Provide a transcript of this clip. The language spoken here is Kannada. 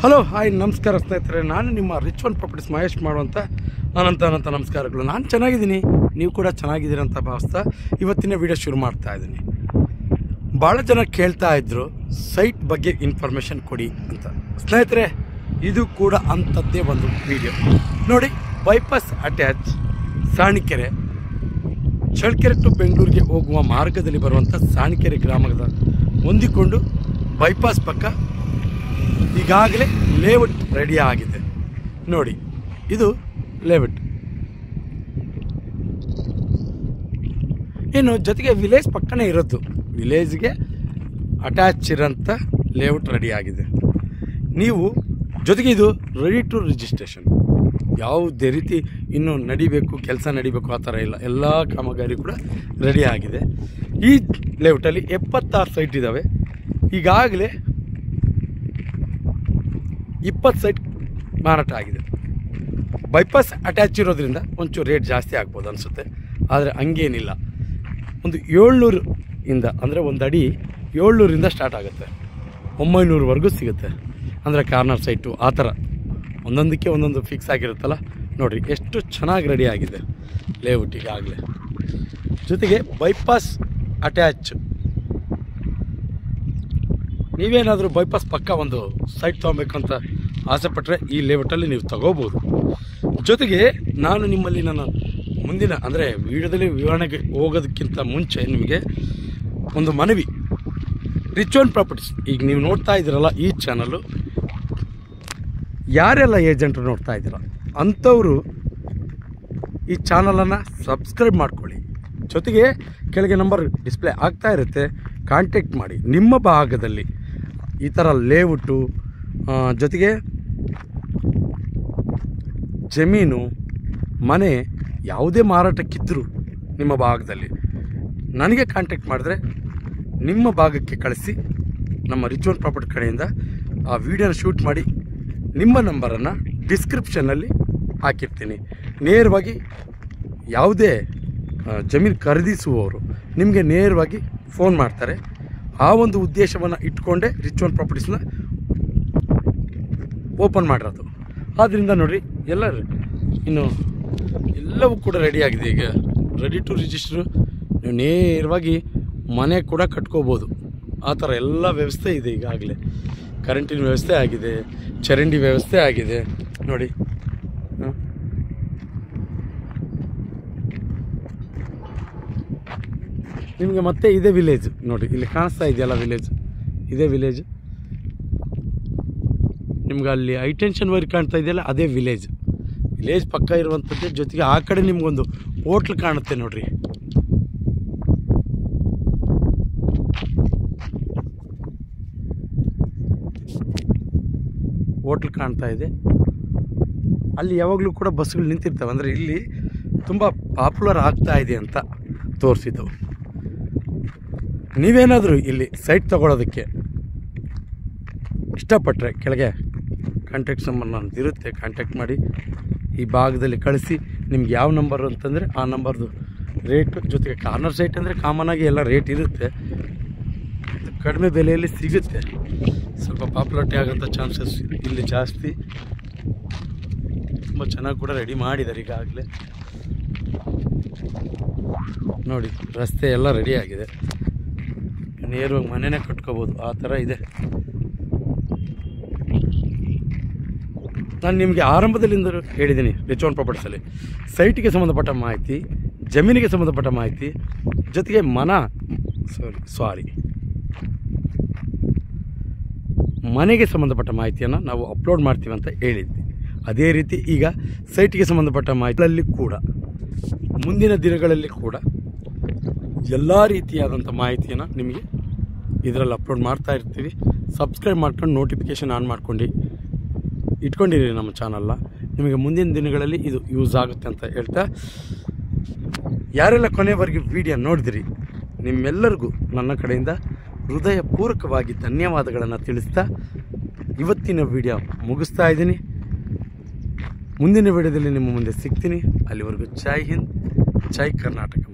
ಹಲೋ ಹಾಯ್ ನಮಸ್ಕಾರ ಸ್ನೇಹಿತರೆ, ನಾನು ನಿಮ್ಮ ರಿಚ್ ಒನ್ ಪ್ರಾಪರ್ಟೀಸ್ ಮಹೇಶ್ ಮಾಡುವಂಥ ಅನಂತ ನಮಸ್ಕಾರಗಳು. ನಾನು ಚೆನ್ನಾಗಿದ್ದೀನಿ, ನೀವು ಕೂಡ ಚೆನ್ನಾಗಿದ್ದೀರಿ ಅಂತ ಭಾವಿಸ್ತಾ ಇವತ್ತಿನ ವಿಡಿಯೋ ಶುರು ಮಾಡ್ತಾ ಇದ್ದೀನಿ. ಭಾಳ ಜನ ಕೇಳ್ತಾ ಇದ್ದರು ಸೈಟ್ ಬಗ್ಗೆ ಇನ್ಫಾರ್ಮೇಷನ್ ಕೊಡಿ ಅಂತ. ಸ್ನೇಹಿತರೆ, ಇದು ಕೂಡ ಅಂಥದ್ದೇ ಒಂದು ವಿಡಿಯೋ ನೋಡಿ. Bypass attach Sanikere, Challakere to ಬೆಂಗಳೂರಿಗೆ ಹೋಗುವ ಮಾರ್ಗದಲ್ಲಿ ಬರುವಂಥ ಸಾಣಿಕೆರೆ ಗ್ರಾಮದ ಹೊಂದಿಕೊಂಡು ಬೈಪಾಸ್ ಪಕ್ಕ ಈಗಾಗಲೇ ಲೇಔಟ್ ರೆಡಿ ಆಗಿದೆ ನೋಡಿ. ಇದು ಲೇಔಟ್, ಇನ್ನು ಜೊತೆಗೆ ವಿಲೇಜ್ ಪಕ್ಕನೇ ಇರೋದು, ವಿಲೇಜ್ಗೆ ಅಟ್ಯಾಚ್ ಇರೋಂಥ ಲೇಔಟ್ ರೆಡಿ ಆಗಿದೆ. ನೀವು ಜೊತೆಗೆ ಇದು ರೆಡಿ ಟು ರಿಜಿಸ್ಟ್ರೇಷನ್, ಯಾವುದೇ ರೀತಿ ಇನ್ನೂ ನಡಿಬೇಕು, ಕೆಲಸ ನಡಿಬೇಕು ಆ ಥರ ಇಲ್ಲ, ಎಲ್ಲ ಕಾಮಗಾರಿ ಕೂಡ ರೆಡಿ ಆಗಿದೆ. ಈ ಲೇಔಟಲ್ಲಿ 76 ಸೈಟ್ ಇದ್ದಾವೆ. ಈಗಾಗಲೇ 20 ಸೈಟ್ ಮಾರಾಟ ಆಗಿದೆ. ಬೈಪಾಸ್ ಅಟ್ಯಾಚ್ ಇರೋದ್ರಿಂದ ಒಂಚೂರು ರೇಟ್ ಜಾಸ್ತಿ ಆಗ್ಬೋದು ಅನಿಸುತ್ತೆ, ಆದರೆ ಹಂಗೇನಿಲ್ಲ. ಒಂದು 700 ಇಂದ, ಅಂದರೆ ಒಂದು ಅಡಿ 700ರಿಂದ ಸ್ಟಾರ್ಟ್ ಆಗುತ್ತೆ, 900ವರೆಗೂ ಸಿಗುತ್ತೆ. ಅಂದರೆ ಕಾರ್ನರ್ ಸೈಟು ಆ ಥರ ಒಂದೊಂದಕ್ಕೆ ಒಂದೊಂದು ಫಿಕ್ಸ್ ಆಗಿರುತ್ತಲ್ಲ. ನೋಡಿರಿ ಎಷ್ಟು ಚೆನ್ನಾಗಿ ರೆಡಿ ಆಗಿದೆ ಲೇಔಟ್ ಈಗಾಗಲೇ. ಜೊತೆಗೆ ಬೈಪಾಸ್ ಅಟ್ಯಾಚ್, ನೀವೇನಾದರೂ ಬೈಪಾಸ್ ಪಕ್ಕ ಒಂದು ಸೈಟ್ ತೊಗೊಬೇಕಂತ ಆಸೆಪಟ್ಟರೆ ಈ ಲೇಔಟಲ್ಲಿ ನೀವು ತಗೋಬೋದು. ಜೊತೆಗೆ ನಾನು ನಿಮ್ಮಲ್ಲಿ ನನ್ನ ಮುಂದಿನ ಅಂದರೆ ವಿಡಿಯೋದಲ್ಲಿ ವಿವರಣೆಗೆ ಹೋಗೋದಕ್ಕಿಂತ ಮುಂಚೆ ನಿಮಗೆ ಒಂದು ಮನವಿ. ರಿಚ್ ಒನ್ ಪ್ರಾಪರ್ಟೀಸ್ ಈಗ ನೀವು ನೋಡ್ತಾ ಇದ್ದೀರಲ್ಲ ಈ ಚಾನಲ್ಲು, ಯಾರೆಲ್ಲ ಏಜೆಂಟ್ರು ನೋಡ್ತಾ ಇದ್ದೀರ ಅಂಥವರು ಈ ಚಾನಲನ್ನು ಸಬ್ಸ್ಕ್ರೈಬ್ ಮಾಡ್ಕೊಳ್ಳಿ. ಜೊತೆಗೆ ಕೆಳಗೆ ನಂಬರ್ ಡಿಸ್ಪ್ಲೇ ಆಗ್ತಾ ಇರುತ್ತೆ, ಕಾಂಟ್ಯಾಕ್ಟ್ ಮಾಡಿ. ನಿಮ್ಮ ಭಾಗದಲ್ಲಿ ಈ ಥರ ಲೇಔಟು ಜೊತೆಗೆ ಜಮೀನು ಮನೆ ಯಾವುದೇ ಮಾರಾಟಕ್ಕಿದ್ದರೂ ನಿಮ್ಮ ಭಾಗದಲ್ಲಿ ನನಗೆ ಕಾಂಟ್ಯಾಕ್ಟ್ ಮಾಡಿದ್ರೆ ನಿಮ್ಮ ಭಾಗಕ್ಕೆ ಕಳಿಸಿ ನಮ್ಮ ರಿಚ್ ಒನ್ ಪ್ರಾಪರ್ಟಿ ಕಡೆಯಿಂದ ಆ ವಿಡಿಯೋನ ಶೂಟ್ ಮಾಡಿ ನಿಮ್ಮ ನಂಬರನ್ನು ಡಿಸ್ಕ್ರಿಪ್ಷನ್ನಲ್ಲಿ ಹಾಕಿರ್ತೀನಿ. ನೇರವಾಗಿ ಯಾವುದೇ ಜಮೀನು ಖರೀದಿಸುವವರು ನಿಮಗೆ ನೇರವಾಗಿ ಫೋನ್ ಮಾಡ್ತಾರೆ. ಆ ಒಂದು ಉದ್ದೇಶವನ್ನು ಇಟ್ಕೊಂಡೇ ರಿಚ್ ಒನ್ ಪ್ರಾಪರ್ಟೀಸ್ನ ಓಪನ್ ಮಾಡಿರೋದು. ಆದ್ದರಿಂದ ನೋಡಿರಿ, ಎಲ್ಲವೂ ಕೂಡ ರೆಡಿಯಾಗಿದೆ. ಈಗ ರೆಡಿ ಟು ರಿಜಿಸ್ಟ್ರು, ನೀವು ನೇರವಾಗಿ ಮನೆ ಕೂಡ ಕಟ್ಕೋಬೋದು. ಆ ಥರ ಎಲ್ಲ ವ್ಯವಸ್ಥೆ ಇದೆ. ಈಗಾಗಲೇ ಕರೆಂಟಿನ ವ್ಯವಸ್ಥೆ ಆಗಿದೆ, ಚರಂಡಿ ವ್ಯವಸ್ಥೆ ಆಗಿದೆ ನೋಡಿ. ನಿಮಗೆ ಮತ್ತೆ ಇದೇ ವಿಲೇಜ್ ನೋಡಿ, ಇಲ್ಲಿ ಕಾಣಿಸ್ತಾ ಇದೆಯಲ್ಲ ವಿಲೇಜ್, ಇದೇ ವಿಲೇಜ್. ನಿಮ್ಗೆ ಅಲ್ಲಿ ಹೈಟೆನ್ಷನ್ ವೈರ್ ಕಾಣ್ತಾ ಇದೆಯಲ್ಲ, ಅದೇ ವಿಲೇಜ್ ಪಕ್ಕ ಇರುವಂಥದ್ದೇ. ಜೊತೆಗೆ ಆ ಕಡೆ ನಿಮ್ಗೊಂದು ಹೋಟ್ಲ್ ಕಾಣುತ್ತೆ ನೋಡ್ರಿ, ಹೋಟ್ಲ್ ಕಾಣ್ತಾ ಇದೆ. ಅಲ್ಲಿ ಯಾವಾಗಲೂ ಕೂಡ ಬಸ್ಗಳು ನಿಂತಿರ್ತವೆ, ಅಂದರೆ ಇಲ್ಲಿ ತುಂಬ ಪಾಪ್ಯುಲರ್ ಆಗ್ತಾ ಇದೆ ಅಂತ ತೋರಿಸಿದ್ದು. ನೀವೇನಾದರೂ ಇಲ್ಲಿ ಸೈಟ್ ತೊಗೊಳೋದಕ್ಕೆ ಇಷ್ಟಪಟ್ಟರೆ ಕೆಳಗೆ ಕಾಂಟ್ಯಾಕ್ಟ್ ನಂಬರ್ ನನ್ನದು ಇರುತ್ತೆ, ಕಾಂಟ್ಯಾಕ್ಟ್ ಮಾಡಿ ಈ ಭಾಗದಲ್ಲಿ ಕಳಿಸಿ. ನಿಮ್ಗೆ ಯಾವ ನಂಬರು ಅಂತಂದರೆ ಆ ನಂಬರ್ದು ರೇಟು, ಜೊತೆಗೆ ಕಾರ್ನರ್ ಸೈಟ್ ಅಂದರೆ ಕಾಮನಾಗಿ ಎಲ್ಲ ರೇಟ್ ಇರುತ್ತೆ, ಕಡಿಮೆ ಬೆಲೆಯಲ್ಲಿ ಸಿಗುತ್ತೆ. ಸ್ವಲ್ಪ ಪಾಪ್ಯುಲಾರಿಟಿ ಆಗೋಂಥ ಚಾನ್ಸಸ್ ಇಲ್ಲಿ ಜಾಸ್ತಿ. ತುಂಬ ಚೆನ್ನಾಗಿ ಕೂಡ ರೆಡಿ ಮಾಡಿದ್ದಾರೆ ಈಗಾಗಲೇ ನೋಡಿ. ರಸ್ತೆ ಎಲ್ಲ ರೆಡಿ ಆಗಿದೆ, ನೇರವಾಗಿ ಮನೆಯೇ ಕಟ್ಕೋಬೋದು, ಆ ಥರ ಇದೆ. ನಾನು ನಿಮಗೆ ಆರಂಭದಲ್ಲಿಂದ ಹೇಳಿದ್ದೀನಿ, ರಿಚ್ ಒನ್ ಪ್ರಾಪರ್ಟೀಸಲ್ಲಿ ಸೈಟಿಗೆ ಸಂಬಂಧಪಟ್ಟ ಮಾಹಿತಿ, ಜಮೀನಿಗೆ ಸಂಬಂಧಪಟ್ಟ ಮಾಹಿತಿ, ಜೊತೆಗೆ ಮನೆಗೆ ಸಂಬಂಧಪಟ್ಟ ಮಾಹಿತಿಯನ್ನು ನಾವು ಅಪ್ಲೋಡ್ ಮಾಡ್ತೀವಿ ಅಂತ ಹೇಳಿದ್ವಿ. ಅದೇ ರೀತಿ ಈಗ ಸೈಟಿಗೆ ಸಂಬಂಧಪಟ್ಟ ಮಾಹಿತಿಯಲ್ಲಿ ಕೂಡ ಮುಂದಿನ ದಿನಗಳಲ್ಲಿ ಕೂಡ ಎಲ್ಲ ರೀತಿಯಾದಂಥ ಮಾಹಿತಿಯನ್ನು ನಿಮಗೆ ಇದರಲ್ಲಿ ಅಪ್ಲೋಡ್ ಮಾಡ್ತಾ ಇರ್ತೀವಿ. ಸಬ್ಸ್ಕ್ರೈಬ್ ಮಾಡ್ಕೊಂಡು ನೋಟಿಫಿಕೇಷನ್ ಆನ್ ಮಾಡ್ಕೊಂಡು ಇಟ್ಕೊಂಡಿರಿ ನಮ್ಮ ಚಾನಲ್ನ. ನಿಮಗೆ ಮುಂದಿನ ದಿನಗಳಲ್ಲಿ ಇದು ಯೂಸ್ ಆಗುತ್ತೆ ಅಂತ ಹೇಳ್ತಾ, ಯಾರೆಲ್ಲ ಕೊನೆವರೆಗೂ ವಿಡಿಯೋ ನೋಡಿದಿರಿ ನಿಮ್ಮೆಲ್ಲರಿಗೂ ನನ್ನ ಕಡೆಯಿಂದ ಹೃದಯಪೂರ್ವಕವಾಗಿ ಧನ್ಯವಾದಗಳನ್ನು ತಿಳಿಸ್ತಾ ಇವತ್ತಿನ ವಿಡಿಯೋ ಮುಗಿಸ್ತಾ ಇದ್ದೀನಿ. ಮುಂದಿನ ವಿಡಿಯೋದಲ್ಲಿ ನಿಮ್ಮ ಮುಂದೆ ಸಿಗ್ತೀನಿ. ಅಲ್ಲಿವರೆಗೂ ಜೈ ಹಿಂದ್, ಜೈ ಕರ್ನಾಟಕ.